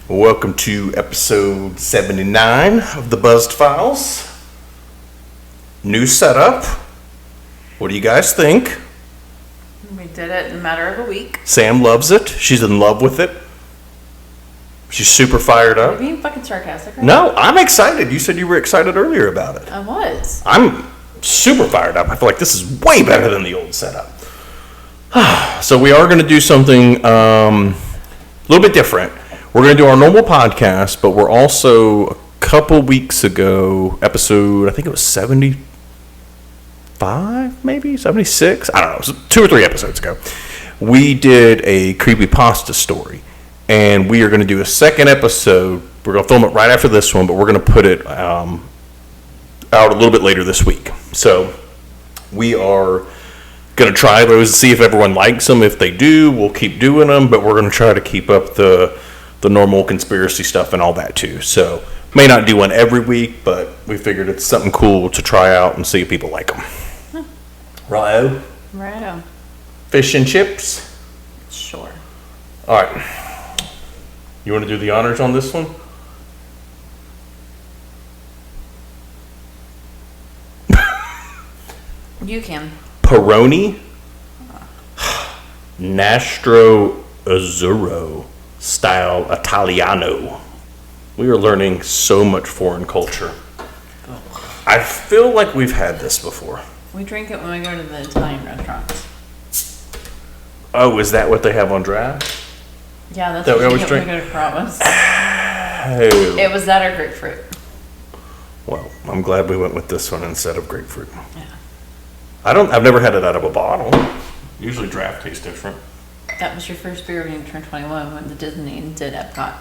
Welcome to episode 79 of the Buzzed Files. New setup. What do you guys think? We did it in a matter of a week. Sam loves it. She's in love with it. She's super fired Are up. you being fucking sarcastic right No, I'm excited. You said you were excited earlier about it. I was. I'm super fired up. I feel like this is way better than the old setup. So we are going to do something a little bit different. We're going to do our normal podcast, but we're also a couple weeks ago, episode, I think it was 75, maybe 76. I don't know. It was 2 or 3 episodes ago. We did a creepypasta story, and we are going to do a second episode. We're going to film it right after this one, but we're going to put it out a little bit later this week. So we are going to try those and see if everyone likes them. If they do, we'll keep doing them, but we're going to try to keep up the normal conspiracy stuff and all that too. So may not do one every week, but we figured it's something cool to try out and see if people like them. Righto? Righto. Fish and chips? Sure. All right. You want to do the honors on this one? You can. Peroni Nastro Azzurro style Italiano. We are learning so much foreign culture. I feel like we've had this before. We drink it when we go to the Italian restaurants. Oh, is that what they have on draft? Yeah, that's That what we we always get when we go to Carrabba's. Oh. It was that or grapefruit. Well, I'm glad we went with this one instead of grapefruit. Yeah. I've never had it out of a bottle. Usually draft tastes different. That was your first beer when you turned 21 when the Disney did Epcot.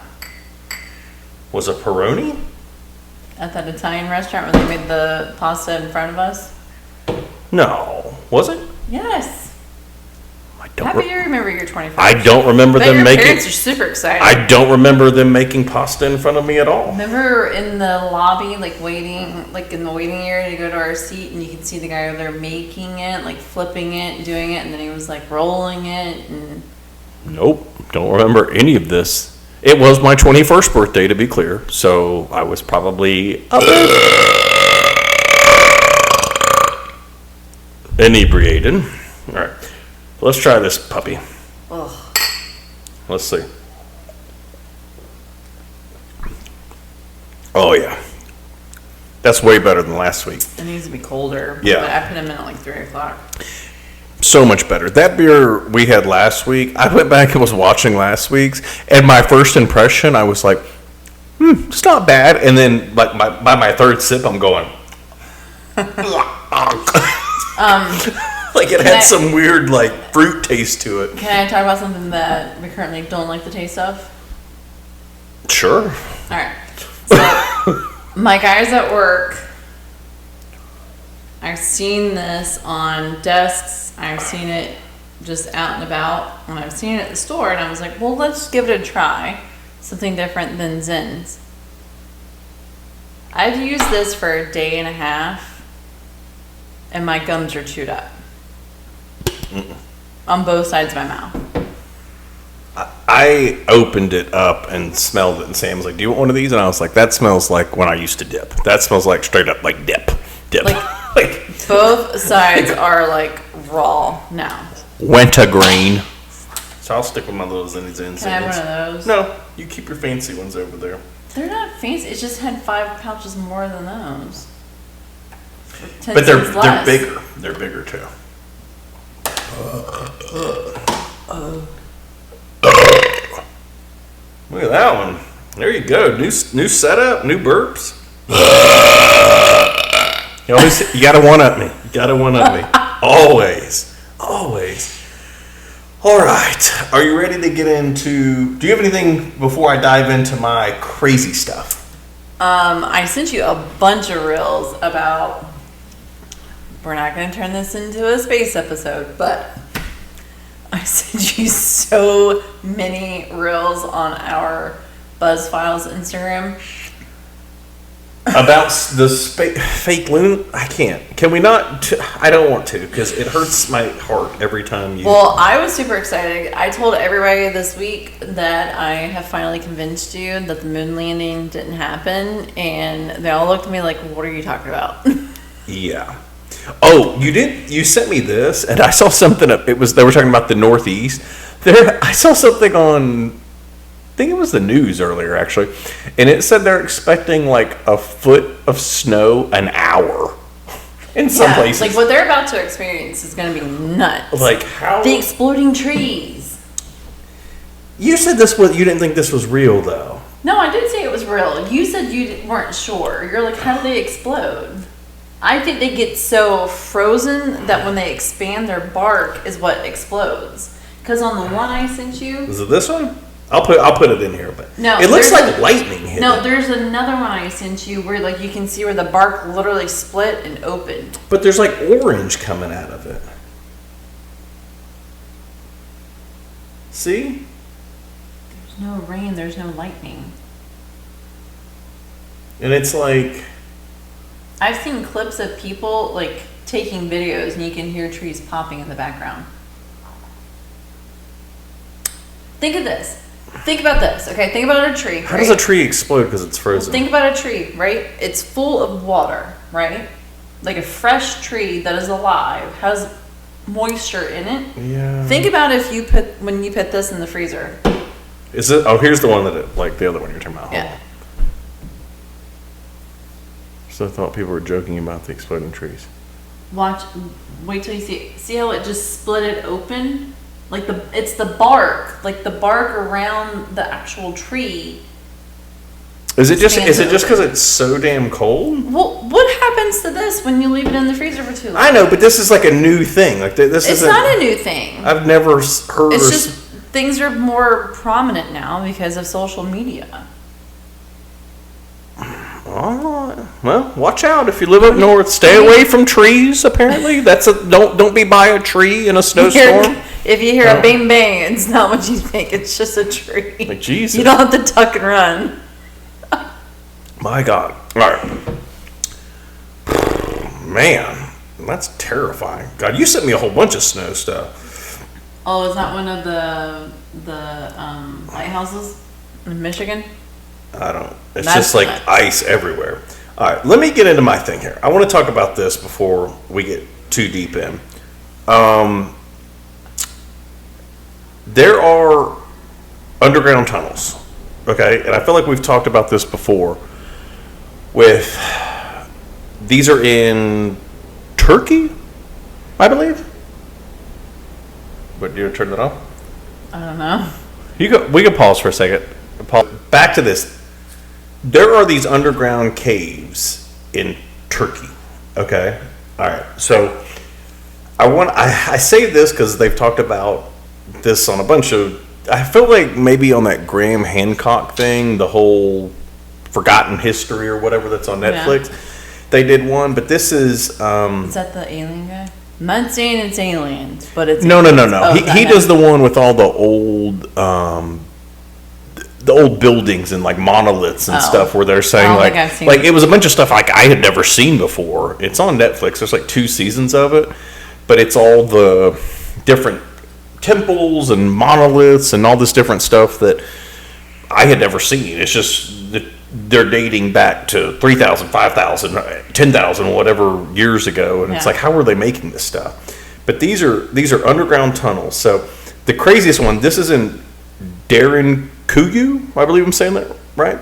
Was a Peroni? At that Italian restaurant where they made the pasta in front of us? No. Was it? Yes. I don't Happy to remember your 21st. I don't remember But them your making. parents are super excited. I don't remember them making pasta in front of me at all. Remember in the lobby, like waiting, like in the waiting area to go to our seat, and you could see the guy over there making it, like flipping it, and doing it, and then he was like rolling it, and Nope, don't remember any of this. It was my 21st birthday, to be clear, so I was probably inebriated. All right, let's try this puppy. ugh. Let's see. Oh, yeah. That's way better than last week. It needs to be colder. Yeah. But I put him in at like 3 o'clock. So much better. That beer we had last week, I went back and was watching last week's, and my first impression, I was like, it's not bad. And then, like, by my third sip, I'm going, like it had some weird, like, fruit taste to it. Can I talk about something that we currently don't like the taste of? Sure. All right. So, my guys at work, I've seen this on desks. I've seen it just out and about. And I've seen it at the store. And I was like, well, let's give it a try. Something different than Zen's. I've used this for a day and a half. And my gums are chewed up. On both sides of my mouth. I opened it up and smelled it, and Sam was like, do you want one of these? And I was like, that smells like when I used to dip. That smells like straight up like dip. Like both sides are like raw now. Wintergreen. So I'll stick with my little Zen's. Can I have one of those? No, you keep your fancy ones over there. They're not fancy. It just had 5 pouches more than those. But they're bigger. They're bigger too. Look at that one. There you go. New setup, new burps. You gotta one up me. You gotta one up me. Always. All right. Are you ready to get into? Do you have anything before I dive into my crazy stuff? I sent you a bunch of reels about. We're not going to turn this into a space episode, but I sent you so many reels on our Buzz Files Instagram. About the fake loon, I can't. Can we not? I don't want to because it hurts my heart every time you. Well, I was super excited. I told everybody this week that I have finally convinced you that the moon landing didn't happen, and they all looked at me like, "What are you talking about?" Yeah. Oh, you did. You sent me this, and I saw something. They were talking about the Northeast. I saw something on. I think it was the news earlier, actually, and it said they're expecting like a foot of snow an hour in some places. Like what they're about to experience is going to be nuts. Like how the exploding trees. You said this was. You didn't think this was real, though. No, I did say it was real. You said you weren't sure. You're like, how do they explode? I think they get so frozen that when they expand, their bark is what explodes. Because on the one I sent you, is it this one? I'll put it in here, but no, it looks like lightning hit. No, there's another one I sent you where like you can see where the bark literally split and opened. But there's like orange coming out of it. See? There's no rain. There's no lightning. And it's like I've seen clips of people like taking videos, and you can hear trees popping in the background. Think of this. Think about this, okay? Think about a tree. How does a tree explode because it's frozen? Think about a tree, right? It's full of water, right? Like a fresh tree that is alive, has moisture in it. Yeah. Think about when you put this in the freezer. Is it? Oh, here's the one like the other one you're talking about. Yeah. So I thought people were joking about the exploding trees. Wait till you see how it just split it open? Like it's the bark around the actual tree. Is it just because it's so damn cold? Well, what happens to this when you leave it in the freezer for too long? I know, but this is like a new thing. Like this is not a new thing. I've never heard. It's just things are more prominent now because of social media. Oh, well, watch out if you live up north. Stay away from trees. Apparently, don't be by a tree in a snowstorm. If you hear a bang bang, it's not what you think. It's just a tree. Like Jesus, you don't have to tuck and run. My God! All right, man, that's terrifying. God, you sent me a whole bunch of snow stuff. Oh, is that one of the lighthouses in Michigan? I don't. It's just like ice everywhere. All right, let me get into my thing here. I want to talk about this before we get too deep in. There are underground tunnels, okay? And I feel like we've talked about this before. These are in Turkey, I believe. But do you turn that off? I don't know. We can pause for a second. Back to this. There are these underground caves in Turkey. Okay. All right. So I say this because they've talked about this on a bunch of. I feel like maybe on that Graham Hancock thing, the whole Forgotten History or whatever that's on Netflix. Yeah. They did one, but this is. Is that the alien guy? I'm not saying it's aliens, but it's. No. Oh, he does the one with all the old buildings and like monoliths and stuff where they're saying like it was a bunch of stuff like I had never seen before. It's on Netflix. There's like 2 seasons of it, but it's all the different temples and monoliths and all this different stuff that I had never seen. It's just that they're dating back to 3,000, 5,000, 10,000, whatever years ago, and it's like, how are they making this stuff? But these are underground tunnels. So the craziest one, this is in Darren Kuyu, I believe I'm saying that right.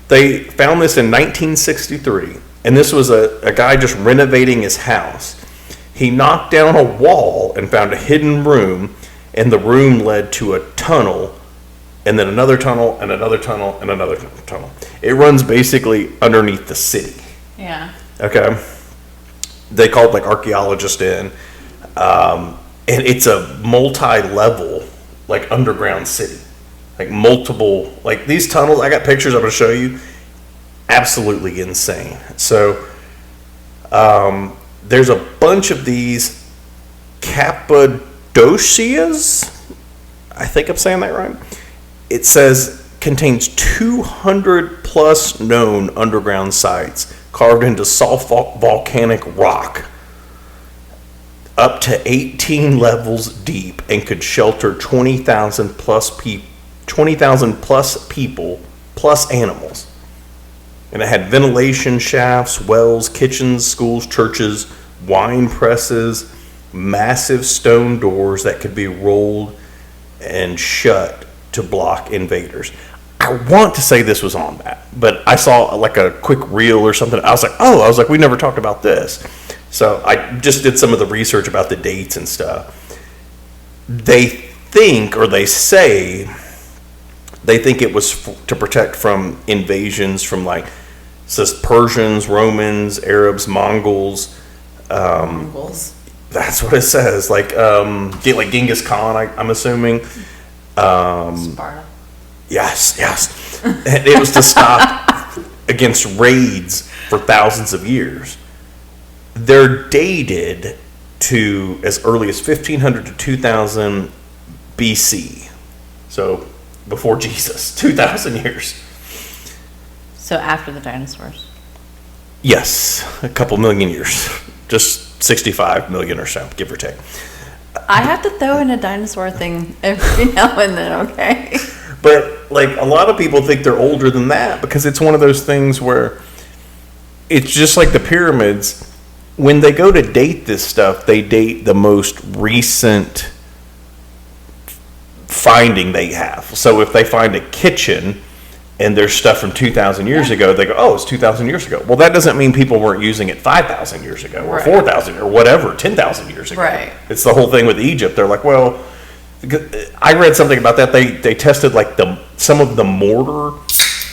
They found this in 1963, and this was a guy just renovating his house. He knocked down a wall and found a hidden room, and the room led to a tunnel, and then another tunnel, and another tunnel, and another tunnel. It runs basically underneath the city. Yeah. Okay. They called like archaeologists in, and it's a multi-level like underground city. Like multiple, like these tunnels, I got pictures I'm going to show you. Absolutely insane. So, there's a bunch of these Cappadocias. I think I'm saying that right. It says contains 200 plus known underground sites carved into soft volcanic rock up to 18 levels deep and could shelter 20,000 plus people plus animals. And it had ventilation shafts, wells, kitchens, schools, churches, wine presses, massive stone doors that could be rolled and shut to block invaders. I want to say this was on that, but I saw like a quick reel or something. I was like, we never talked about this. So I just did some of the research about the dates and stuff. They think, or they say, they think it was to protect from invasions from like, it says Persians, Romans, Arabs, Mongols. Mongols. That's what it says. Like Genghis Khan, I'm assuming. Sparta. Yes. And it was to stop against raids for thousands of years. They're dated to as early as 1500 to 2000 BC. So before Jesus, 2,000 years. So after the dinosaurs. Yes, a couple million years. Just 65 million or so, give or take. I have to throw in a dinosaur thing every now and then, okay? But like a lot of people think they're older than that because it's one of those things where it's just like the pyramids. When they go to date this stuff, they date the most recent finding they have. So if they find a kitchen and there's stuff from 2,000 years ago, they go, oh, it's 2,000 years ago. Well, that doesn't mean people weren't using it 5,000 years ago or 4,000 or whatever, 10,000 years ago. Right. It's the whole thing with Egypt. They're like, well, I read something about that. They tested like some of the mortar,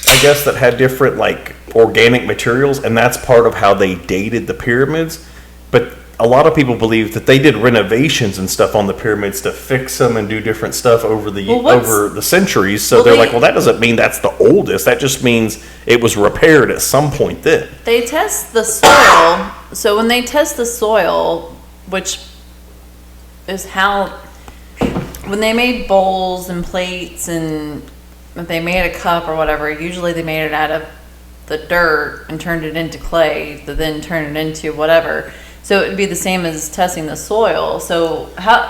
I guess, that had different like organic materials, and that's part of how they dated the pyramids. But a lot of people believe that they did renovations and stuff on the pyramids to fix them and do different stuff over the centuries. So they're like, well, that doesn't mean that's the oldest. That just means it was repaired at some point then. They test the soil. So when they test the soil, which is how, when they made bowls and plates and if they made a cup or whatever, usually they made it out of the dirt and turned it into clay, that then turned it into whatever. So it would be the same as testing the soil. So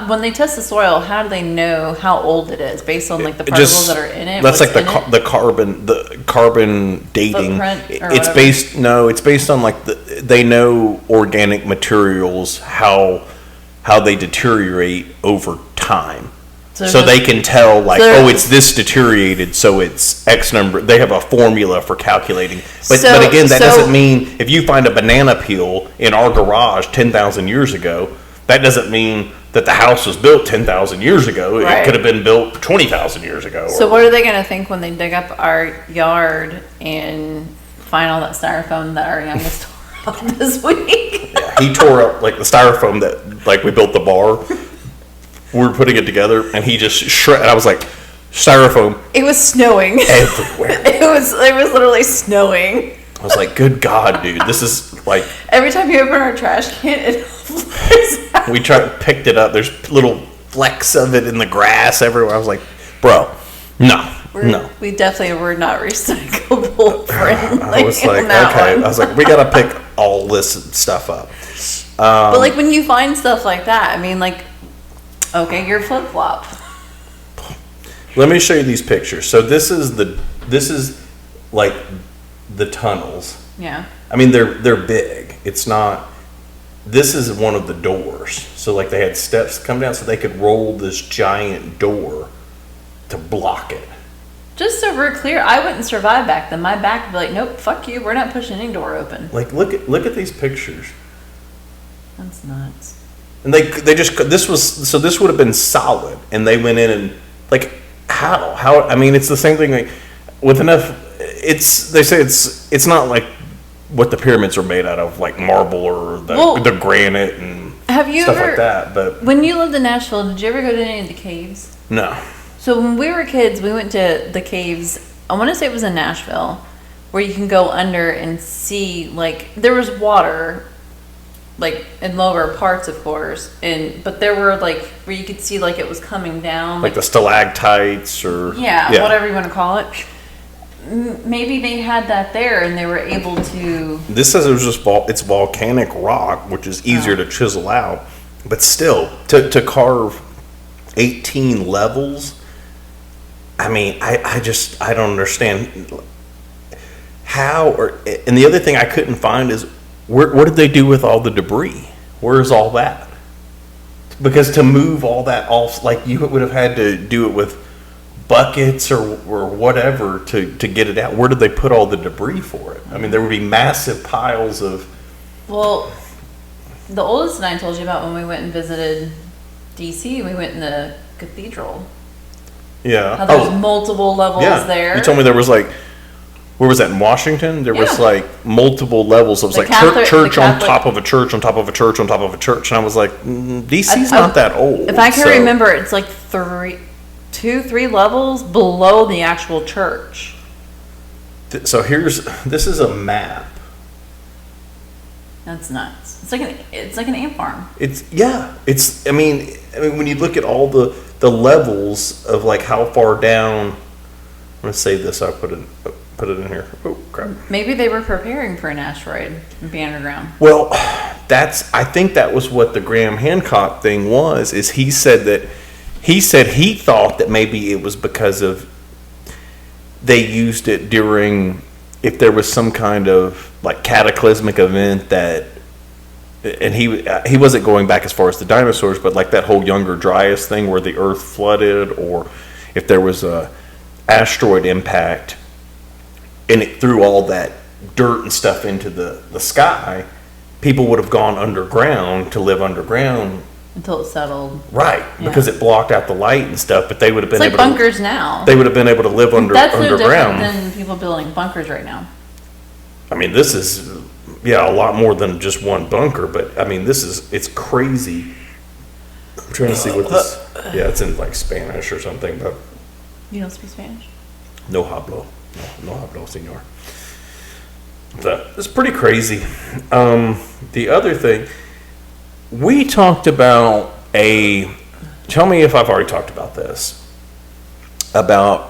when they test the soil, how do they know how old it is based on like the particles that are in it? That's like the carbon dating. It's based on like they know organic materials how they deteriorate over time. So they can tell like, it's this deteriorated, so it's X number. They have a formula for calculating. But again, that doesn't mean if you find a banana peel in our garage 10,000 years ago, that doesn't mean that the house was built 10,000 years ago. Right. It could have been built 20,000 years ago. So what are they going to think when they dig up our yard and find all that styrofoam that our youngest tore up this week? Yeah, he tore up like the styrofoam that like we built the bar. We were putting it together, and he just shredded. I was like, styrofoam. It was snowing everywhere. It was literally snowing. I was like, good God, dude, this is like. Every time you open our trash can, it flies out. We picked it up. There's little flecks of it in the grass everywhere. I was like, bro, no. We definitely were not recyclable friendly. I was like, okay. I was like, we got to pick all this stuff up. But like when you find stuff like that, I mean, like. Okay, your flip flop. Let me show you these pictures. So this is like the tunnels. Yeah. I mean they're big. It's not. This is one of the doors. So like they had steps come down so they could roll this giant door to block it. Just so we're clear, I wouldn't survive back then. My back would be like, nope, fuck you. We're not pushing any door open. Like look at these pictures. That's nuts. And they just this would have been solid, and they went in and like how I mean it's the same thing like with enough. They say it's not like what the pyramids are made out of, like marble or the granite and stuff like that. But when you lived in Nashville, did you ever go to any of the caves? No. So when we were kids, we went to the caves. I want to say it was in Nashville, where you can go under and see like there was water. Like in lower parts, of course, but there were like where you could see like it was coming down, like the stalactites or whatever you want to call it. maybe they had that there and they were able to. This says it was just it's volcanic rock, which is easier to chisel out, but still to carve 18 levels. I mean, I don't understand how. And the other thing I couldn't find is what did they do with all the debris? Where's all that? Because to move all that off, like you would have had to do it with buckets or whatever to get it out. Where did they put all the debris for it? I mean, there would be massive piles of. Well, the oldest one I told you about when we went and visited DC, we went in the cathedral. Yeah. How there's multiple levels there. You told me there was like, where was that, in Washington? There was like multiple levels. It was like church on top of a church on top of a church on top of a church. And I was like, DC's not that old. If I can remember, it's like 3 levels below the actual church. So this is a map. That's nuts. It's like an ant farm. I mean when you look at all the levels of like how far down. I'm gonna save this. I'll put it in here. Oh crap. Maybe they were preparing for an asteroid and be underground. Well, I think that was what the Graham Hancock thing was. Is he said he thought that maybe it was because of they used it during, if there was some kind of like cataclysmic event that, and he wasn't going back as far as the dinosaurs, but like that whole Younger Dryas thing where the earth flooded, or if there was a asteroid impact and it threw all that dirt and stuff into the sky, people would have gone underground to live underground until it settled. Right, because it blocked out the light and stuff, but they would have been able bunkers now. They would have been able to live That's underground. That's no different than people building bunkers right now. I mean, this is a lot more than just one bunker, but I mean, it's crazy. I'm trying to see what this. Yeah, it's in like Spanish or something, but you don't speak Spanish? No hablo, no hablo, señor. So it's pretty crazy. The other thing. We talked about tell me if I've already talked about this. Okay.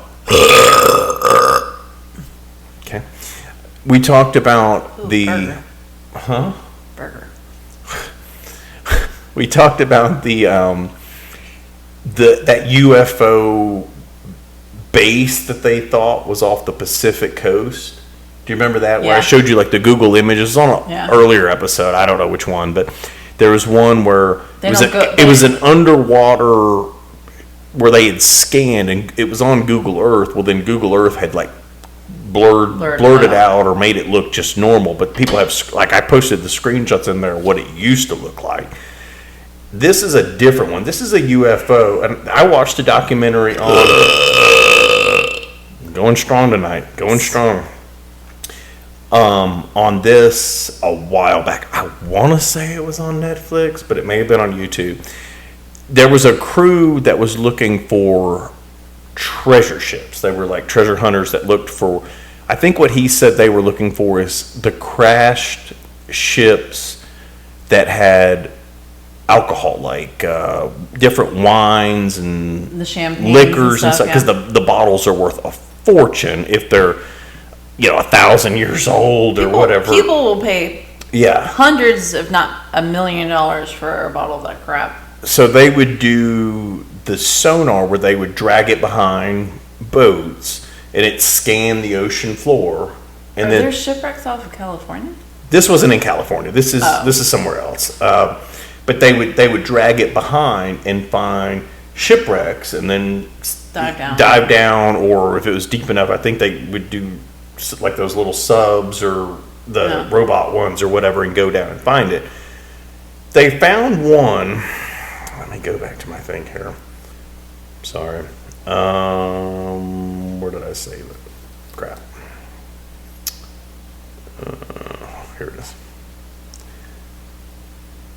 We talked about burger. Huh? Burger. We talked about that UFO base that they thought was off the Pacific coast. Do you remember that? Where I showed you like the Google images on an earlier episode. I don't know which one, but there was one where it was an underwater where they had scanned and it was on Google Earth. Well, then Google Earth had like blurred it out or made it look just normal. But people have, like, I posted the screenshots in there of what it used to look like. This is a different one. This is a UFO. And I watched a documentary on going strong tonight. Going strong. On this a while back. I want to say it was on Netflix, but it may have been on YouTube. There was a crew that was looking for treasure ships. They were like treasure hunters that looked for, I think what he said they were looking for is the crashed ships that had alcohol, like different wines and the champagne liquors and stuff, because the bottles are worth a fortune if they're 1,000 years old or whatever. People will pay hundreds, if not $1 million for a bottle of that crap. So they would do the sonar where they would drag it behind boats and it scanned the ocean floor. And Are there shipwrecks off of California? This wasn't in California. This is somewhere else. But they would drag it behind and find shipwrecks and then dive down, or if it was deep enough, I think they would do like those little subs or the robot ones or whatever and go down and find it. They found one. Let me go back to my thing here. Sorry. Where did I save it? Crap. Here it is.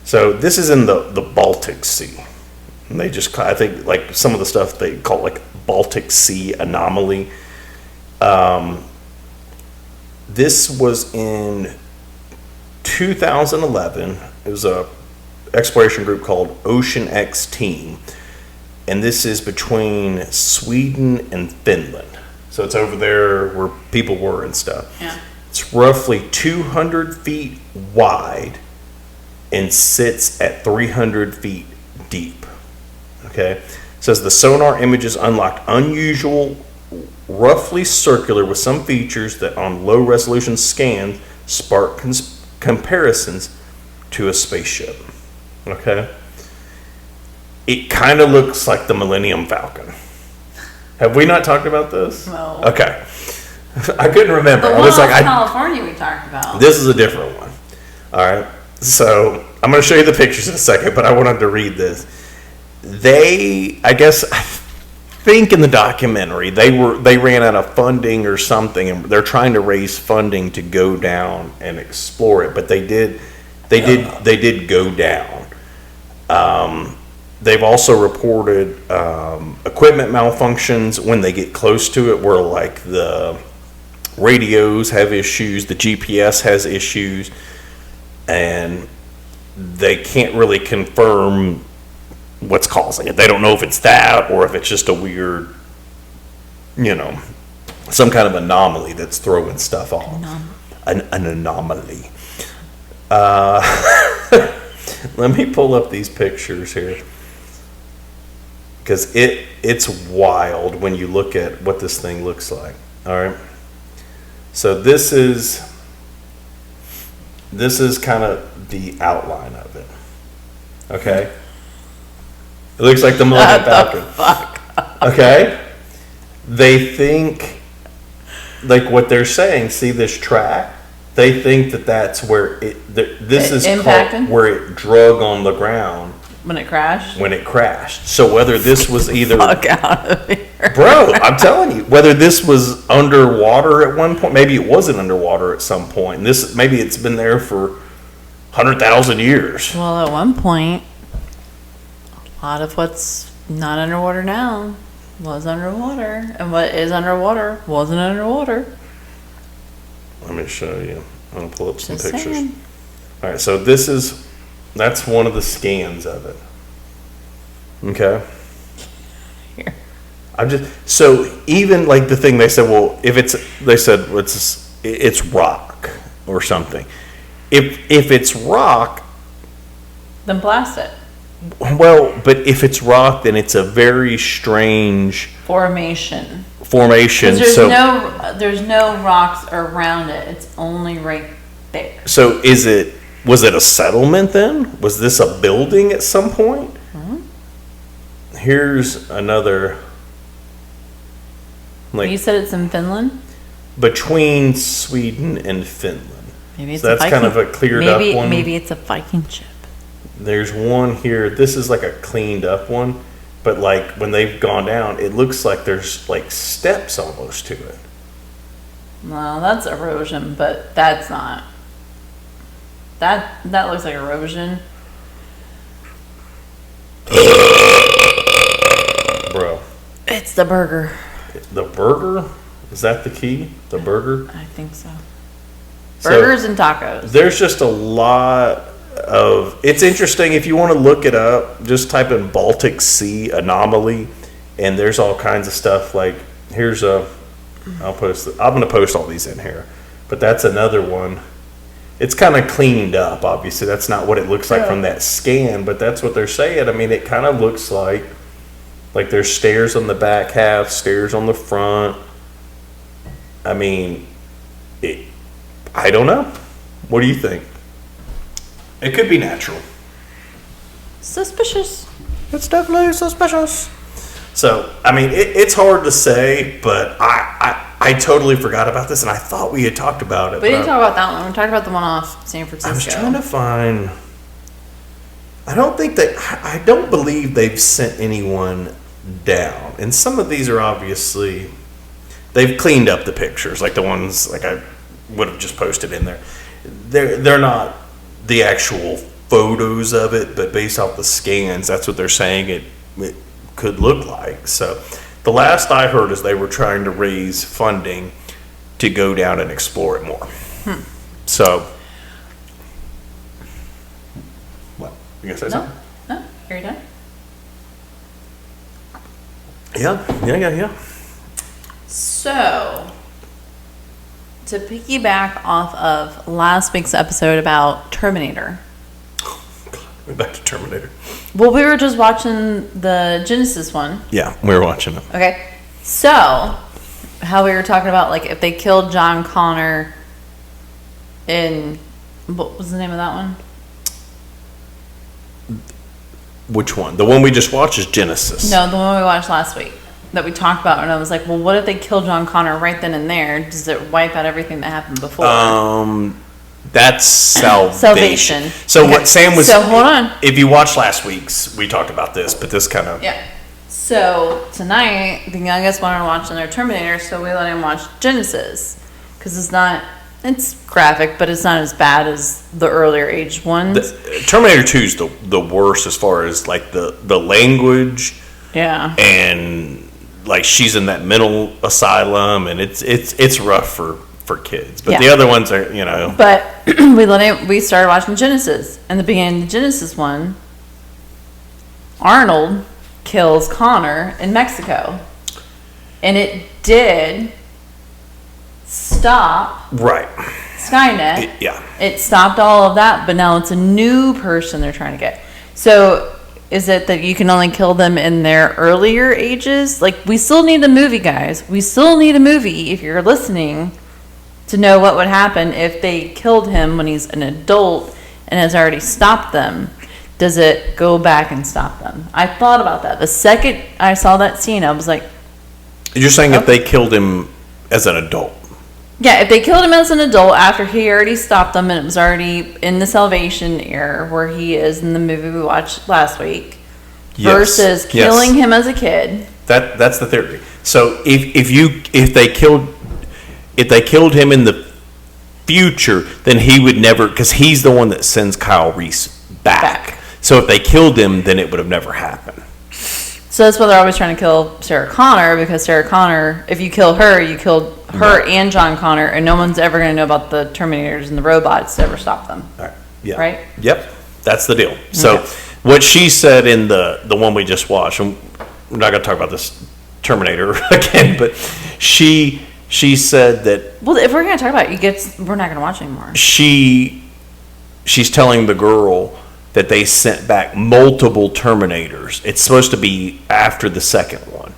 So this is in the Baltic Sea. And they just, I think, like some of the stuff they call like Baltic Sea anomaly. This was in 2011. It was a exploration group called Ocean X Team, and this is between Sweden and Finland. So it's over there where people were and stuff. Yeah. It's roughly 200 feet wide and sits at 300 feet deep. Okay? It says the sonar images unlocked unusual, roughly circular with some features that on low resolution scans spark comparisons to a spaceship. Okay? It kind of looks like the Millennium Falcon. Have we not talked about this? No. Okay. I couldn't remember. The I one was like, off California we talked about. this is a different one. All right. So I'm going to show you the pictures in a second, but I wanted to read this. I think in the documentary, they ran out of funding or something, and they're trying to raise funding to go down and explore it. But they did go down. They've also reported equipment malfunctions when they get close to it, where like the radios have issues, the GPS has issues, and they can't really confirm what's causing it. They don't know if it's that or if it's just a weird, some kind of anomaly that's throwing stuff off. An anomaly. Let me pull up these pictures here, because it's wild when you look at what this thing looks like. All right. So this is kind of the outline of it. Okay. It looks like the Millennium Falcon. Fuck. Okay. They think, like what they're saying, see this track? They think that's where this is called where it drug on the ground. When it crashed? So whether this was either... Fuck out of here. Bro, I'm telling you, whether this was underwater at one point, maybe it wasn't underwater at some point. And maybe it's been there for 100,000 years. Well, at one point, a lot of what's not underwater now was underwater. And what is underwater wasn't underwater. Let me show you. I'm going to pull up some Just pictures. saying. All right, so that's one of the scans of it. Okay. Here. So even like the thing they said, well, it's rock or something. If it's rock, Then blast it. well, but if it's rock, then it's a very strange Formation. 'Cause There's no rocks around it. It's only right there. So was it a settlement then? Was this a building at some point? Mm-hmm. Here's another. You said it's in Finland? Between Sweden and Finland. Maybe it's so that's kind of a cleared up one. Maybe it's a Viking ship. There's one here. This is like a cleaned up one. But like when they've gone down, it looks like there's like steps almost to it. Well, that's erosion, but that's not. That looks like erosion. Bro. It's the burger. The burger? Is that the key? The burger? I think so. Burgers and tacos. There's just a lot of... It's interesting. If you want to look it up, just type in Baltic Sea anomaly, and there's all kinds of stuff. Like, here's a... I'm going to post all these in here. But that's another one. It's kind of cleaned up, obviously. That's not what it looks like from that scan, but that's what they're saying. I mean, it kind of looks like there's stairs on the back half, stairs on the front. I mean, I don't know. What do you think? It could be natural. Suspicious. It's definitely suspicious. So, I mean, it's hard to say, but I totally forgot about this, and I thought we had talked about it. We didn't talk about that one. We talked about the one off San Francisco. I was trying to find... I don't believe they've sent anyone down. And some of these are obviously... They've cleaned up the pictures, like the ones like I would have just posted in there. They're not the actual photos of it, but based off the scans, that's what they're saying it could look like. So the last I heard is they were trying to raise funding to go down and explore it more. So, what? You gonna say something? No, are you done? Yeah. So So, to piggyback off of last week's episode about Terminator. We're back to Terminator. Well, we were just watching the Genesis one. Yeah, we were watching it. Okay. So, how we were talking about, like, if they killed John Connor in... What was the name of that one? Which one? The one we just watched is Genesis. No, the one we watched last week that we talked about, and I was like, well, what if they kill John Connor right then and there? Does it wipe out everything that happened before? That's salvation. So okay. what Sam was... So hold on. If you watched last week's, we talked about this, but this kind of... Yeah. So tonight, the youngest wanted to watch another Terminator, so we let him watch Genesis. Because it's not... It's graphic, but it's not as bad as the earlier aged ones. Terminator 2 is the worst as far as, like, the language. Yeah. And, like, she's in that mental asylum, and it's rough for kids. But the other ones are, you know... But we started watching Genesis. In the beginning of the Genesis one, Arnold kills Connor in Mexico. And it did stop Skynet. It stopped all of that, but now it's a new person they're trying to get. So is it that you can only kill them in their earlier ages? Like, we still need a movie, guys. We still need a movie, if you're listening, to know what would happen if they killed him when he's an adult and has already stopped them. Does it go back and stop them? I thought about that. The second I saw that scene, I was like... You're saying if they killed him as an adult? Yeah, if they killed him as an adult after he already stopped them and it was already in the salvation era where he is in the movie we watched last week, versus killing him as a kid. That's the theory. So if they killed him in the future, then he would never, because he's the one that sends Kyle Reese back. So if they killed him, then it would have never happened. So that's why they're always trying to kill Sarah Connor, because Sarah Connor, if you kill her, you killed her and John Connor, and no one's ever going to know about the Terminators and the robots to ever stop them. All right. Yeah. Right? Yep. That's the deal. So what she said in the one we just watched, and we're not going to talk about this Terminator again, but she said that... Well, if we're going to talk about it, we're not going to watch anymore. She's telling the girl that they sent back multiple Terminators. It's supposed to be after the second one.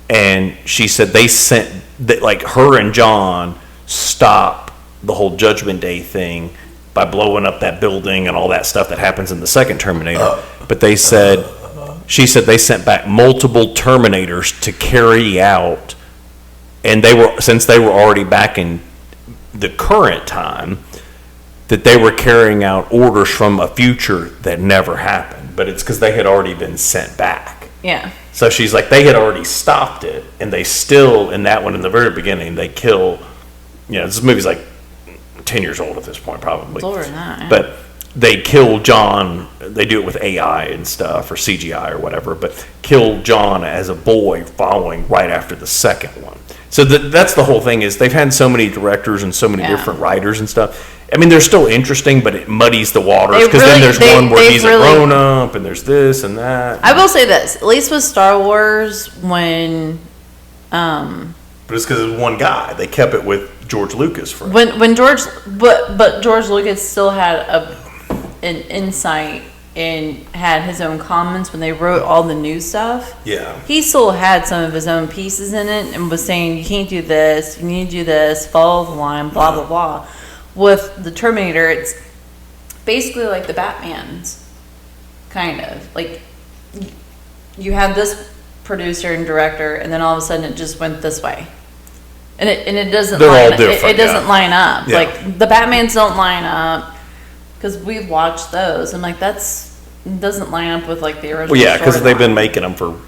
And she said they sent, that, like, her and John stop the whole Judgment Day thing by blowing up that building and all that stuff that happens in the second Terminator. But she said they sent back multiple Terminators to carry out, and since they were already back in the current time, that they were carrying out orders from a future that never happened, but it's because they had already been sent back. Yeah. So she's like, they had already stopped it, and they still, in that one in the very beginning, they kill, this movie's like 10 years old at this point, probably. It's older than that, yeah. But they kill John, they do it with AI and stuff, or CGI or whatever, but kill John as a boy following right after the second one. So that's the whole thing, is they've had so many directors and so many different writers and stuff. I mean, they're still interesting, but it muddies the waters, because then there's one where he's a grown-up, and there's this and that. I will say this, at least with Star Wars, when... But it's because it was one guy. They kept it with George Lucas for when George... But George Lucas still had an insight and had his own comments when they wrote all the new stuff. Yeah. He still had some of his own pieces in it and was saying, you can't do this, you need to do this, follow the line, blah, blah, blah. With the Terminator, it's basically like the Batman's, kind of. Like, you have this producer and director, and then all of a sudden it just went this way. And it doesn't line up. It doesn't line up. Yeah. Like, the Batmans don't line up, because we've watched those. I'm like, doesn't line up with, like, the original. Well, yeah, because they've been making them for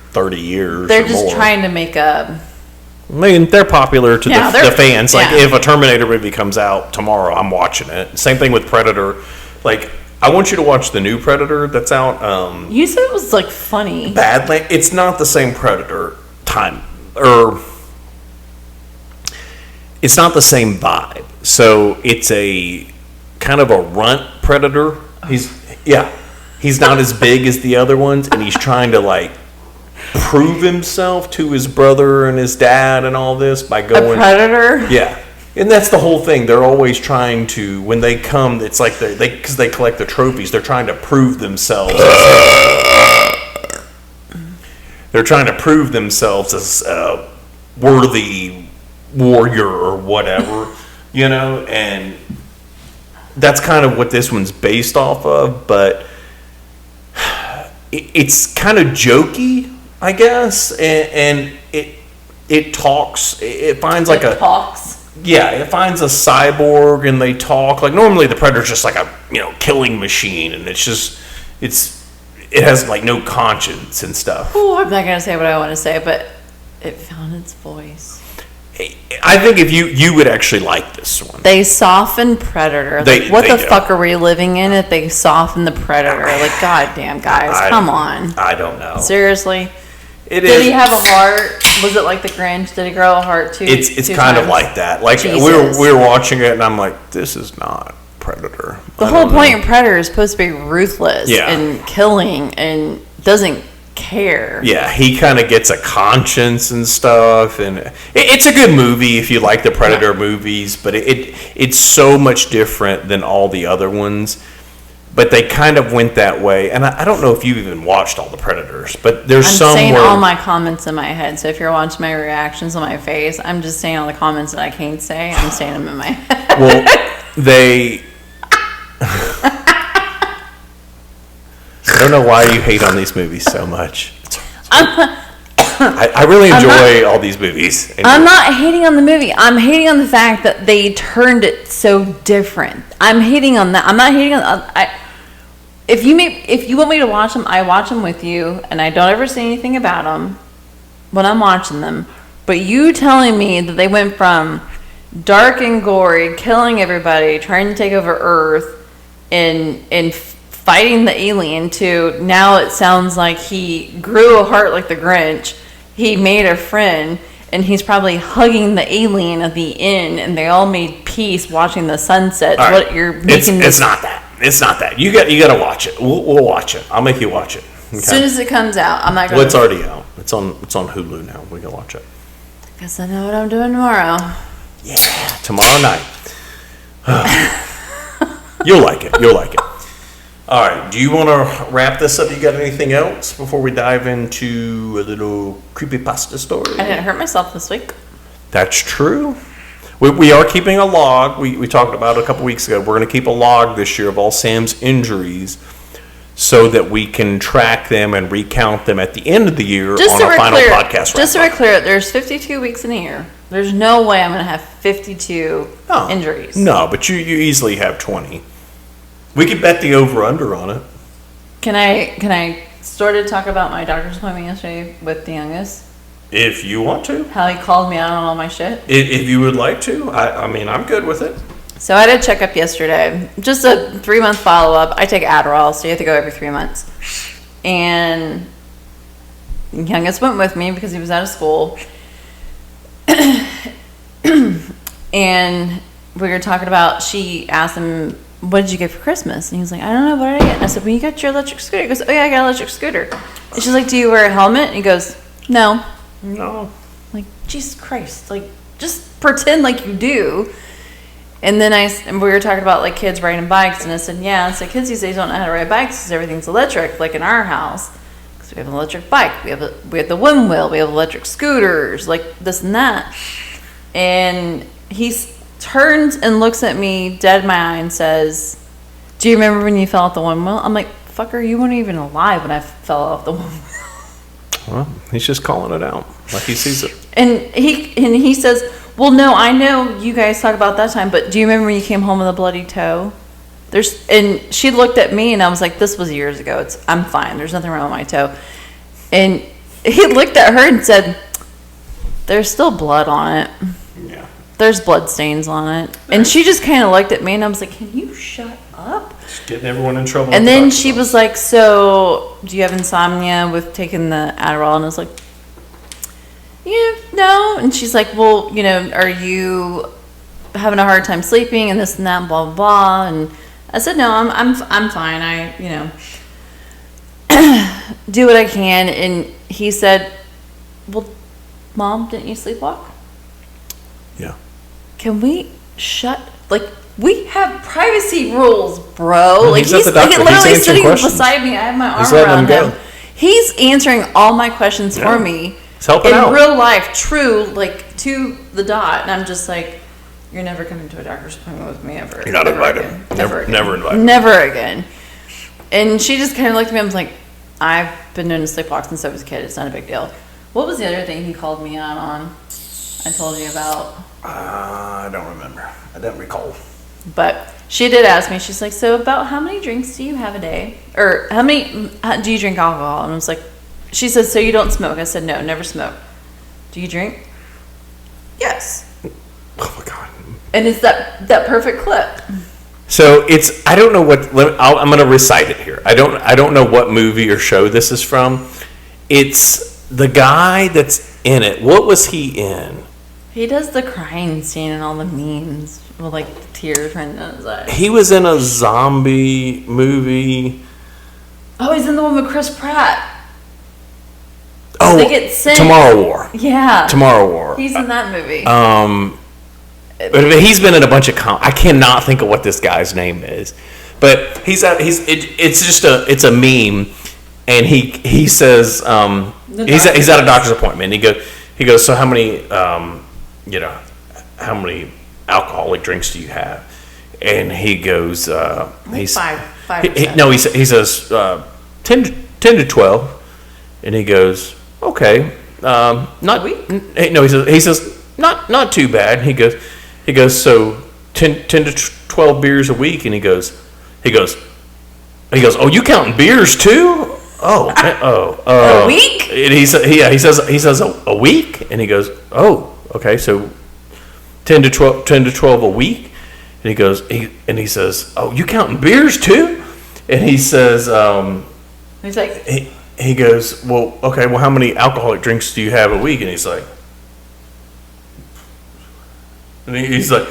30 years. They're just trying to make a... I mean, they're popular to the fans. Like, if a Terminator movie comes out tomorrow, I'm watching it. Same thing with Predator. Like, I want you to watch the new Predator that's out. You said it was, like, funny. Badland. It's not the same Predator it's not the same vibe. So it's a kind of a runt Predator. He's not as big as the other ones, and he's trying to, like, prove himself to his brother and his dad and all this by going... A predator? Yeah. And that's the whole thing. They're always trying to, when they come, it's like because they collect the trophies, they're trying to prove themselves. They're trying to prove themselves as a worthy warrior or whatever, and that's kind of what this one's based off of, but it's kind of jokey, I guess, and it talks, it finds like it talks. Yeah, it finds a cyborg and they talk. Like normally the Predator's just like a killing machine, and it has like no conscience and stuff. Oh, I'm not gonna say what I want to say, but it found its voice. I think if you would actually like this one. They soften Predator. What the fuck are we living in if they soften the Predator? Like, goddamn, guys, come on. I don't know. Seriously. Did he have a heart? Was it like the Grinch? Did he grow a heart too? It's kind of like that. Like we were watching it, and I'm like, this is not Predator. The whole point of Predator is supposed to be ruthless and killing and doesn't care. Yeah, he kind of gets a conscience and stuff, and it's a good movie if you like the Predator movies, but it's so much different than all the other ones. But they kind of went that way, and I don't know if you've even watched all the Predators, but there's some. I'm saying all my comments in my head, so if you're watching my reactions on my face, I'm just saying all the comments that I can't say. I'm saying them in my head. Well, they. I don't know why you hate on these movies so much. I really enjoy all these movies. I'm not hating on the movie. I'm hating on the fact that they turned it so different. I'm hating on that. I'm not hating on. If you want me to watch them, I watch them with you, and I don't ever say anything about them when I'm watching them. But you telling me that they went from dark and gory, killing everybody, trying to take over Earth, and fighting the alien, to now it sounds like he grew a heart like the Grinch. He made a friend, and he's probably hugging the alien at the end, and they all made peace watching the sunset. Right. What you're making? It's not that. It's not that. You got to watch it. We'll watch it. I'll make you watch it. Okay? As soon as it comes out, I'm not going. Well, it's already out. It's on Hulu now. We can watch it. Guess I know what I'm doing tomorrow. Yeah, tomorrow night. You'll like it. You'll like it. All right. Do you want to wrap this up? You got anything else before we dive into a little creepypasta story? I didn't hurt myself this week. That's true. We are keeping a log. We talked about it a couple weeks ago. We're going to keep a log this year of all Sam's injuries so that we can track them and recount them at the end of the year on our final podcast. Just so we're clear, there's 52 weeks in a year. There's no way I'm going to have 52 injuries. No, but you easily have 20. We could bet the over-under on it. Can I sort of talk about my doctor's appointment yesterday with the youngest? If you want to. How he called me out on all my shit? If you would like to. I mean, I'm good with it. So I had a checkup yesterday. Just a 3-month follow-up. I take Adderall, so you have to go every 3 months. And the youngest went with me because he was out of school. And we were talking about, she asked him, what did you get for Christmas? And he was like, I don't know, what did I get? And I said, well, you got your electric scooter. He goes, oh yeah, I got an electric scooter. And she's like, do you wear a helmet? And he goes, no. No. Like, Jesus Christ. Like, just pretend like you do. And then and we were talking about, like, kids riding bikes. And I said, yeah. So kids these days don't know how to ride bikes because everything's electric, like in our house. Because we have an electric bike. We have the wind wheel. We have electric scooters, like this and that. And he turns and looks at me dead in my eye and says, do you remember when you fell off the wind wheel? I'm like, fucker, you weren't even alive when I fell off the wind wheel. Well, he's just calling it out like he sees it. And he says, well, no, I know you guys talk about that time, but do you remember when you came home with a bloody toe? And she looked at me and I was like, this was years ago. I'm fine. There's nothing wrong with my toe. And he looked at her and said, there's still blood on it. Yeah. There's blood stains on it. And she just kind of looked at me and I was like, can you shut up? Just getting everyone in trouble. And then she was like, so do you have insomnia with taking the Adderall? And I was like, yeah, no. And she's like, well, are you having a hard time sleeping and this and that, blah, blah, blah. And I said, no, I'm fine. I, do what I can. And he said, well, Mom, didn't you sleepwalk? Yeah. Can we we have privacy rules, bro. No, like he's at the doctor. like literally He's answering sitting questions. beside me. I have my arm letting around him him. go. He's answering all my questions for me. He's helping in out. real life, true, like to the dot. And I'm just like, you're never coming to a doctor's appointment with me ever. You're not invited. Again. Never invited. Never again. And she just kind of looked at me and was like, I've been known to sleepwalk since I was a kid. It's not a big deal. What was the other thing he called me out on? I told you about. I don't remember. I don't recall. But she did ask me. She's like, so about how many drinks do you have a day? Or how do you drink alcohol? And I was like, she said, so you don't smoke? I said, no, never smoke. Do you drink? Yes. Oh my God. And it's that perfect clip. So I don't know what, I'm going to recite it here. I don't know what movie or show this is from. It's the guy that's in it. What was he in? He does the crying scene and all the memes with like the tears running down his eyes. He was in a zombie movie. Oh, he's in the one with Chris Pratt. Oh, they get sent. Tomorrow War. Yeah. Tomorrow War. He's in that movie. But he's been in a bunch of I cannot think of what this guy's name is, but it's a meme, and he says he's at a doctor's appointment. And he goes, so how many how many alcoholic drinks do you have? And he goes, he's 5%. No, he says 10 to 12, and he goes, okay, not a week? No, he says not too bad. He goes, so 10 to 12 beers a week, and he goes, oh, you counting beers too? A week? And he says a week, and he goes, oh, okay, so 10 to 12 a week, and he says, oh, you counting beers too? And he says, he's like, he goes, well, okay, well, how many alcoholic drinks do you have a week? And he's like. And he's like,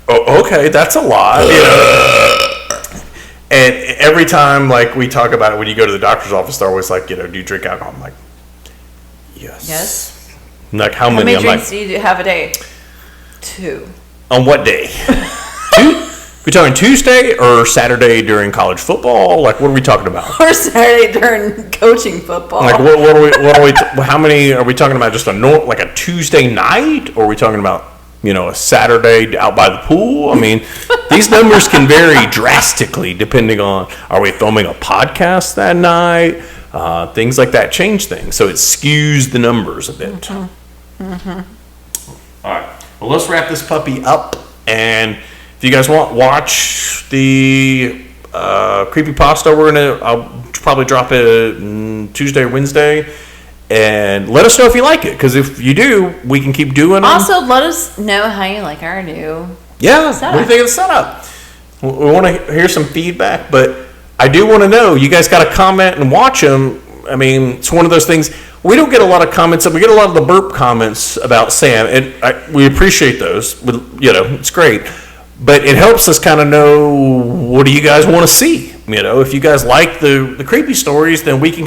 oh, okay, that's a lot. And every time, like, we talk about it, when you go to the doctor's office, they're always like, do you drink alcohol? I'm like, yes. Yes. Like, how many I'm drinks do you have a day? 2. On what day? 2? We talking Tuesday or Saturday during college football? Like, what are we talking about? Or Saturday during coaching football. Like, what are we? How many are we talking about? Just a Tuesday night, or are we talking about? A Saturday out by the pool. I mean, these numbers can vary drastically depending on, are we filming a podcast that night? Things like that change things. So it skews the numbers a bit. Mm-hmm. Mm-hmm. All right. Well, let's wrap this puppy up. And if you guys watch the creepypasta, I'll probably drop it Tuesday or Wednesday. And let us know if you like it, because if you do, we can keep doing them. Also, let us know how you like our new setup. What do you think of the setup? We want to hear some feedback, but I do want to know. You guys got to comment and watch them. I mean, it's one of those things. We don't get a lot of comments. We get a lot of the burp comments about Sam, and we appreciate those. It's great. But it helps us kind of know, what do you guys want to see? If you guys like the creepy stories, then we can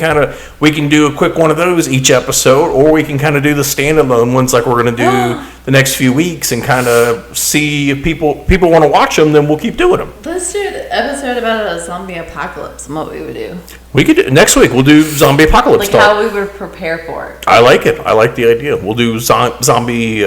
do a quick one of those each episode, or we can kind of do the standalone ones like we're going to do the next few weeks, and kind of see if people want to watch them. Then we'll keep doing them. Let's do an episode about a zombie apocalypse and what we would do. We could next week. We'll do zombie apocalypse. Like how we would prepare for it. I like it. I like the idea. We'll do zombie.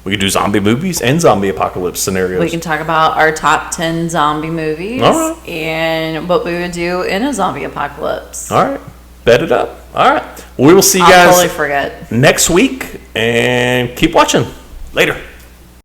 We could do zombie movies and zombie apocalypse scenarios. We can talk about our top 10 zombie movies and what we would do in a zombie apocalypse. All right. Bet it up. All right. We will see you guys totally forget. next week, and keep watching. Later.